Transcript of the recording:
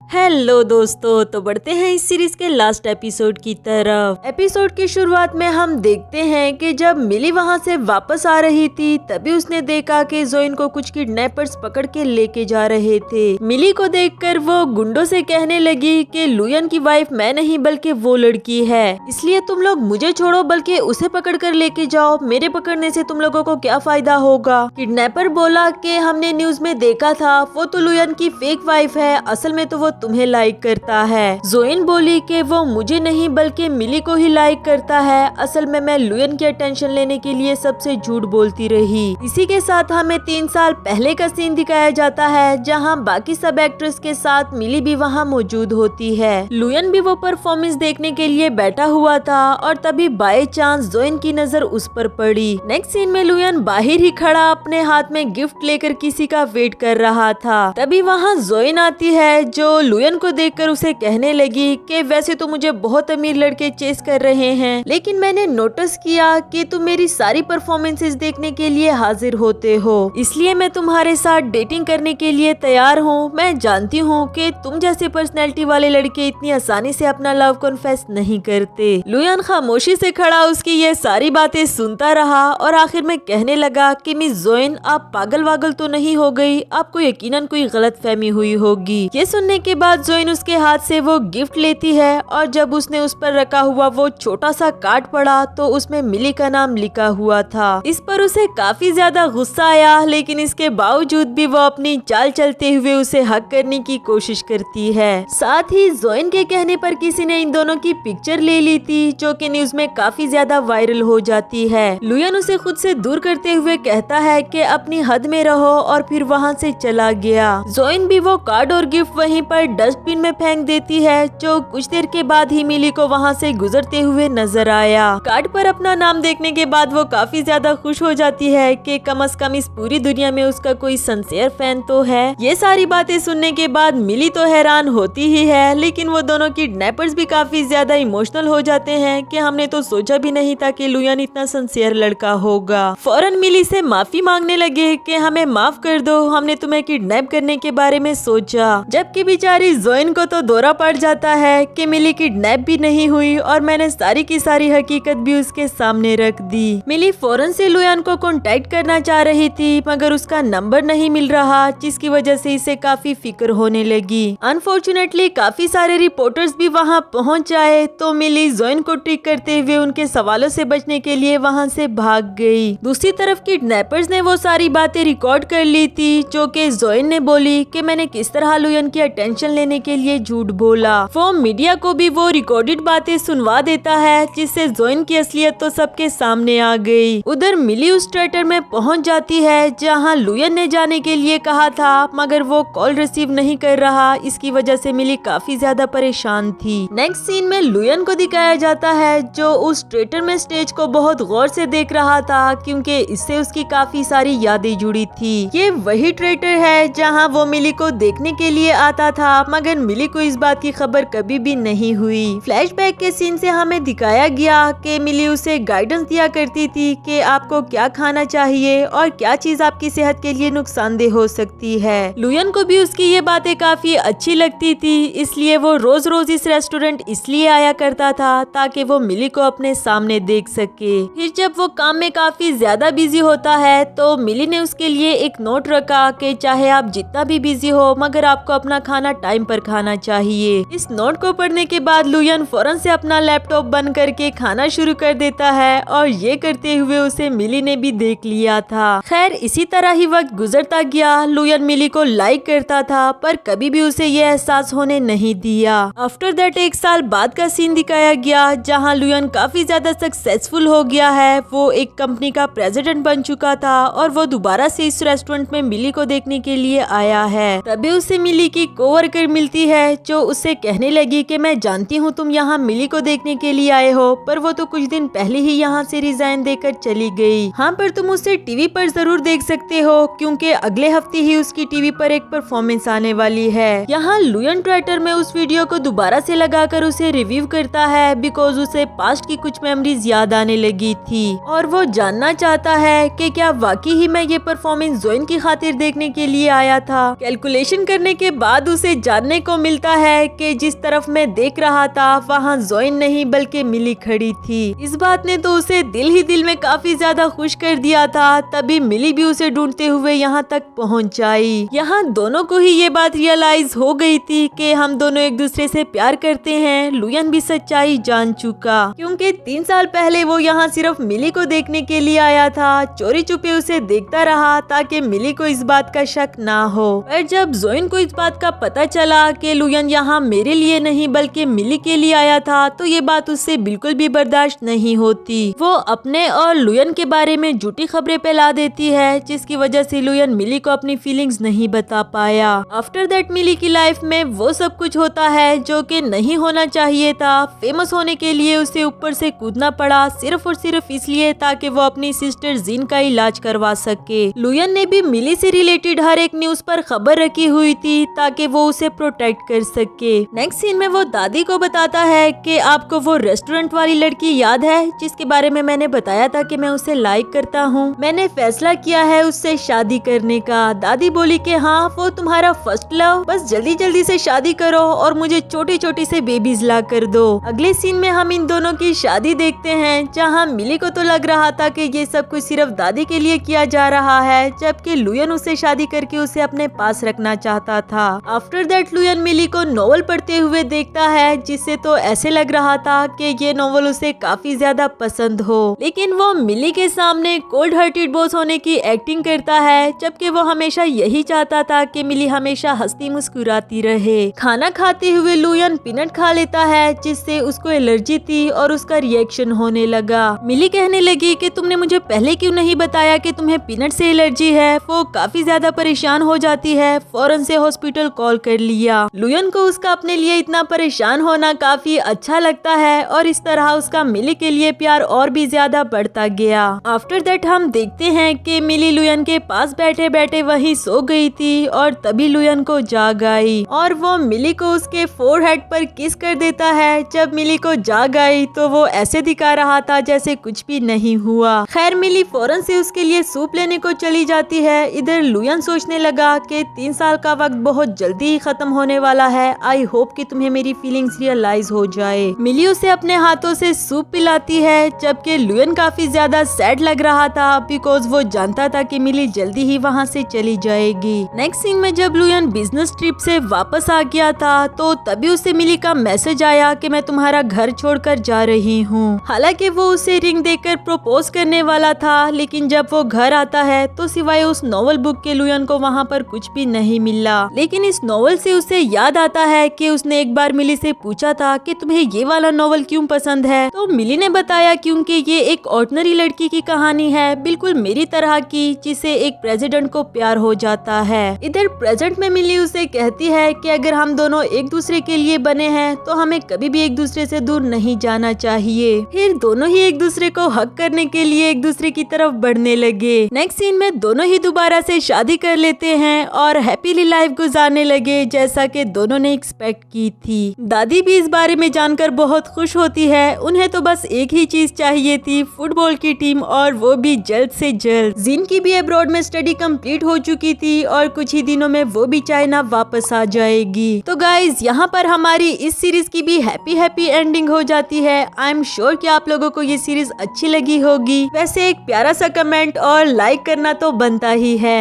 Hello दोस्तों, तो बढ़ते हैं इस सीरीज के लास्ट एपिसोड की तरफ। एपिसोड की शुरुआत में हम देखते हैं कि जब मिली वहां से वापस आ रही थी तभी उसने देखा कि जोइन को कुछ किडनैपर्स पकड़ के लेके जा रहे थे। मिली को देखकर वो गुंडों से कहने लगी कि लुयन की वाइफ मैं नहीं बल्कि वो लड़की है, इसलिए तुम लोग मुझे छोड़ो बल्कि उसे पकड़ कर लेके जाओ। मेरे पकड़ने से तुम लोगों को क्या फायदा होगा। किडनैपर बोला कि हमने न्यूज में देखा था, वो तो लुयन की फेक वाइफ है, असल में तो वो तुम्हें लाइक करता है। जोइन बोली कि वो मुझे नहीं बल्कि मिली को ही लाइक करता है, असल में मैं लुयन की अटेंशन लेने के लिए सबसे झूठ बोलती रही। इसी के साथ हमें 3 साल पहले का सीन दिखाया जाता है जहां बाकी सब एक्ट्रेस के साथ मिली भी वहां मौजूद होती है। लुयन भी वो परफॉर्मेंस देखने के लिए बैठा हुआ था और तभी बाय चांस जोइन की नजर उस पर पड़ी। नेक्स्ट सीन में लुयन बाहर ही खड़ा अपने हाथ में गिफ्ट लेकर किसी का वेट कर रहा था। तभी वहाँ जोइन आती है जो लुयन को देखकर उसे कहने लगी कि वैसे तो मुझे बहुत अमीर लड़के चेस कर रहे हैं, लेकिन मैंने नोटिस किया कि तुम मेरी सारी परफॉर्मेंसेस देखने के लिए हाजिर होते हो, इसलिए मैं तुम्हारे साथ डेटिंग करने के लिए तैयार हूँ। मैं जानती हूँ कि तुम जैसे पर्सनैलिटी वाले लड़के इतनी आसानी से अपना लव कॉन्फेस नहीं करते। लुयन खामोशी से खड़ा उसकी ये सारी बातें सुनता रहा और आखिर में कहने लगा कि मिस जोइन, आप पागल वागल तो नहीं हो गई, आपको यकीनन कोई गलत फहमी हुई होगी। ये सुनने के बाद जोइन उसके हाथ से वो गिफ्ट लेती है और जब उसने उस पर रखा हुआ वो छोटा सा कार्ड पढ़ा तो उसमें मिली का नाम लिखा हुआ था। इस पर उसे काफी ज्यादा गुस्सा आया, लेकिन इसके बावजूद भी वो अपनी चाल चलते हुए उसे हक करने की कोशिश करती है। साथ ही जोइन के कहने पर किसी ने इन दोनों की पिक्चर ले ली थी जो कि न्यूज में काफी ज्यादा वायरल हो जाती है। लुयन उसे खुद से दूर करते हुए कहता है कि अपनी हद में रहो और फिर वहाँ से चला गया। जोइन भी वो कार्ड और गिफ्ट वहीं पर डस्टबिन में फेंक देती है, जो कुछ देर के बाद ही मिली को वहाँ से गुजरते हुए नजर आया। कार्ड पर अपना नाम देखने के बाद वो काफी ज्यादा खुश हो जाती है कि कम से कम इस पूरी दुनिया में उसका कोई सिंसियर फैन तो है। ये सारी बातें सुनने के बाद मिली तो हैरान होती ही है, लेकिन वो दोनों किडनैपर्स भी काफी ज्यादा इमोशनल हो जाते हैं कि हमने तो सोचा भी नहीं था कि लुयन इतना सिंसियर लड़का होगा। फौरन मिली से माफी मांगने लगे कि हमें माफ कर दो, हमने तुम्हें किडनैप करने के बारे में सोचा। जबकि बेचारी जोइन को तो दौरा पड़ जाता है कि मिली किडनैप भी नहीं हुई और मैंने सारी की सारी हकीकत भी उसके सामने रख दी। मिली फौरन से लुयन को कांटेक्ट करना चाह रही थी मगर उसका नंबर नहीं मिल रहा, जिसकी वजह से इसे काफी फिक्र होने लगी। अनफॉर्चुनेटली काफी सारे रिपोर्टर्स भी वहां पहुंच जाए तो मिली जोइन को ट्रिक करते हुए उनके सवालों से बचने के लिए वहां से भाग गई। दूसरी तरफ किडनैपर्स ने वो सारी बातें रिकॉर्ड कर ली थी जो कि जोइन ने बोली कि मैंने किस तरह लुयन की अटेंशन लेने के लिए झूठ बोला। वो मीडिया को भी वो रिकॉर्डेड बातें सुनवा देता है, जिससे जोइन की असलियत तो सबके सामने आ गई। उधर मिली उस थिएटर में पहुंच जाती है जहां लुयन ने जाने के लिए कहा था, मगर वो कॉल रिसीव नहीं कर रहा। इसकी वजह से मिली काफी ज्यादा परेशान थी। नेक्स्ट सीन में लुयन को दिखाया जाता है जो उस थिएटर में स्टेज को बहुत गौर से देख रहा था, क्योंकि इससे उसकी काफी सारी यादें जुड़ी थी। ये वही थिएटर है जहाँ वो मिली को देखने के लिए आता था, मगर मिली को इस बात की खबर कभी भी नहीं हुई। फ्लैशबैक के सीन से हमें दिखाया गया कि मिली उसे गाइडेंस दिया करती थी कि आपको क्या खाना चाहिए और क्या चीज आपकी सेहत के लिए नुकसानदेह हो सकती है। लुयन को भी उसकी ये बातें काफी अच्छी लगती थी, इसलिए वो रोज रोज इस रेस्टोरेंट इसलिए आया करता था ताकि वो मिली को अपने सामने देख सके। फिर जब वो काम में काफी ज्यादा बिजी होता है तो मिली ने उसके लिए एक नोट रखा कि चाहे आप जितना भी बिजी हो मगर आपको अपना खाना टाइम पर खाना चाहिए। इस नोट को पढ़ने के बाद लुयन फौरन से अपना लैपटॉप बंद करके खाना शुरू कर देता है और ये करते हुए उसे मिली ने भी देख लिया था। खैर इसी तरह ही वक्त गुजरता गया। लुयन मिली को लाइक करता था पर कभी भी उसे ये एहसास होने नहीं दिया। आफ्टर दैट 1 साल बाद का सीन दिखाया गया जहाँ लुयन काफी ज्यादा सक्सेसफुल हो गया है। वो एक कंपनी का प्रेसिडेंट बन चुका था और वो दोबारा से इस रेस्टोरेंट में मिली को देखने के लिए आया है। तभी उसे मिली की कोवर्कर मिलती है जो उससे कहने लगी कि मैं जानती हूँ तुम यहाँ मिली को देखने के लिए आए हो, पर वो तो कुछ दिन पहले ही यहाँ से रिजाइन देकर चली गई। हाँ, पर तुम उसे टीवी पर जरूर देख सकते हो क्योंकि अगले हफ्ते ही उसकी टीवी पर एक परफॉर्मेंस आने वाली है। यहाँ लुयन ट्विटर में उस वीडियो को दोबारा से लगाकर उसे रिव्यू करता है बिकॉज उसे पास्ट की कुछ मेमोरीज याद आने लगी थी और वो जानना चाहता है कि क्या वाकई ही मैं ये परफॉर्मेंस जोइन की खातिर देखने के लिए आया था। कैलकुलेशन करने के बाद उसे जानने को मिलता है कि जिस तरफ मैं देख रहा था वहाँ जोइन नहीं बल्कि मिली खड़ी थी। इस बात ने तो उसे दिल ही दिल में काफी ज्यादा खुश कर दिया था। तभी मिली भी उसे ढूंढते हुए यहाँ तक पहुँच आई। यहाँ दोनों को ही ये बात रियलाइज हो गई थी कि हम दोनों एक दूसरे से प्यार करते हैं। लुयन भी सच्चाई जान चुका, क्योंकि 3 साल पहले वो यहाँ सिर्फ मिली को देखने के लिए आया था। चोरी छुपे उसे देखता रहा ताकि मिली को इस बात का शक ना हो। पर जब जोइन को इस बात का पता चला कि लुयन यहाँ मेरे लिए नहीं बल्कि मिली के लिए आया था, तो ये बात उससे बिल्कुल भी बर्दाश्त नहीं होती। वो अपने और लुयन के बारे में झूठी खबरें फैला देती है, जिसकी वजह से लुयन मिली को अपनी फीलिंग्स नहीं बता पाया। आफ्टर दैट मिली की लाइफ में वो सब कुछ होता है जो कि नहीं होना चाहिए था। फेमस होने के लिए उसे ऊपर से कूदना पड़ा, सिर्फ और सिर्फ इसलिए ताकि वो अपनी सिस्टर जिन का इलाज करवा सके। लुयन ने भी मिली से रिलेटेड हर एक न्यूज पर खबर रखी हुई थी ताकि वो उसे प्रोटेक्ट कर सके। नेक्स्ट सीन में वो दादी को बताता है कि आपको वो रेस्टोरेंट वाली लड़की याद है जिसके बारे में मैंने बताया था कि मैं उसे लाइक करता हूँ। मैंने फैसला किया है उससे शादी करने का। दादी बोली कि हाँ, वो तुम्हारा फर्स्ट लव, बस जल्दी जल्दी से शादी करो और मुझे छोटी छोटी से बेबीज ला कर दो। अगले सीन में हम इन दोनों की शादी देखते हैं, जहाँ मिली को तो लग रहा था कि ये सब कुछ सिर्फ दादी के लिए किया जा रहा है, जबकि लुयन उससे शादी करके उसे अपने पास रखना चाहता था। आफ्टर दैट लुयन मिली को नॉवल पढ़ते हुए देखता है, जिससे तो ऐसे लग रहा था कि ये नॉवल उसे काफी ज्यादा पसंद हो। लेकिन वो मिली के सामने कोल्ड हार्टेड बॉस होने की एक्टिंग करता है, जबकि वो हमेशा यही चाहता था कि मिली हमेशा हंसती मुस्कुराती रहे। खाना खाते हुए लुयन पीनट खा लेता है, जिससे उसको एलर्जी थी और उसका रिएक्शन होने लगा। मिली कहने लगी कि तुमने मुझे पहले क्यों नहीं बताया कि तुम्हें पीनट से एलर्जी है। वो काफी ज्यादा परेशान हो जाती है, फौरन से हॉस्पिटल कॉल कर लिया। लुयन को उसका अपने लिए इतना परेशान होना काफी अच्छा लगता है और इस तरह उसका मिली के लिए प्यार और भी ज्यादा बढ़ता गया। आफ्टर दैट हम देखते हैं कि मिली लुयन के पास बैठे बैठे वहीं सो गई थी और तभी लुयन को जाग आई और वो मिली को उसके फोरहेड पर किस कर देता है। जब मिली को जाग आई तो वो ऐसे दिखा रहा था जैसे कुछ भी नहीं हुआ। खैर मिली फौरन से उसके लिए सूप लेने को चली जाती है। इधर लुयन सोचने लगा कि 3 साल का वक्त बहुत जल्दी ही खत्म होने वाला है। आई होप कि तुम्हें मेरी फीलिंग्स रियलाइज हो जाए। मिली उसे अपने हाथों से सूप पिलाती है, जबकि लुयन काफी ज्यादा सैड लग रहा था बिकॉज वो जानता था कि मिली जल्दी ही वहाँ से चली जाएगी। नेक्स्ट सीन में जब लुयन बिजनेस ट्रिप से वापस आ गया था तो तभी उसे मिली का मैसेज आया कि मैं तुम्हारा घर छोड़कर जा रही हूँ। हालांकि वो उसे रिंग देकर प्रपोज करने वाला था, लेकिन जब वो घर आता है तो सिवाय उस नॉवल बुक के लुयन को वहाँ पर कुछ भी नहीं मिला। लेकिन इस नॉवल से उसे याद आता है कि उसने एक बार मिली से पूछा था कि तुम्हें ये वाला नॉवल क्यों पसंद है, तो मिली ने बताया क्योंकि ये एक ऑर्डिनरी लड़की की कहानी है, बिल्कुल मेरी तरह की, जिसे एक प्रेसिडेंट को प्यार हो जाता है। इधर प्रेजेंट में मिली उसे कहती है कि अगर हम दोनों एक दूसरे के लिए बने हैं तो हमें कभी भी एक दूसरे से दूर नहीं जाना चाहिए। फिर दोनों ही एक दूसरे को हक करने के लिए एक दूसरे की तरफ बढ़ने लगे। नेक्स्ट सीन में दोनों ही दोबारा से शादी कर लेते हैं और हैप्पीली लाइफ गुजारने लगे, जैसा कि दोनों ने एक्सपेक्ट की थी। दादी भी इस बारे में जानकर बहुत खुश होती है। उन्हें तो बस एक ही चीज चाहिए थी, फुटबॉल की टीम, और वो भी जल्द से जल्द। जिन की भी अब्रॉड में स्टडी कंप्लीट हो चुकी थी और कुछ ही दिनों में वो भी चाइना वापस आ जाएगी। तो गाइज यहाँ पर हमारी इस सीरीज की भी हैप्पी एंडिंग हो जाती है। आई एम श्योर कि आप लोगों को ये सीरीज अच्छी लगी होगी। वैसे एक प्यारा सा कमेंट और लाइक करना तो बनता ही है।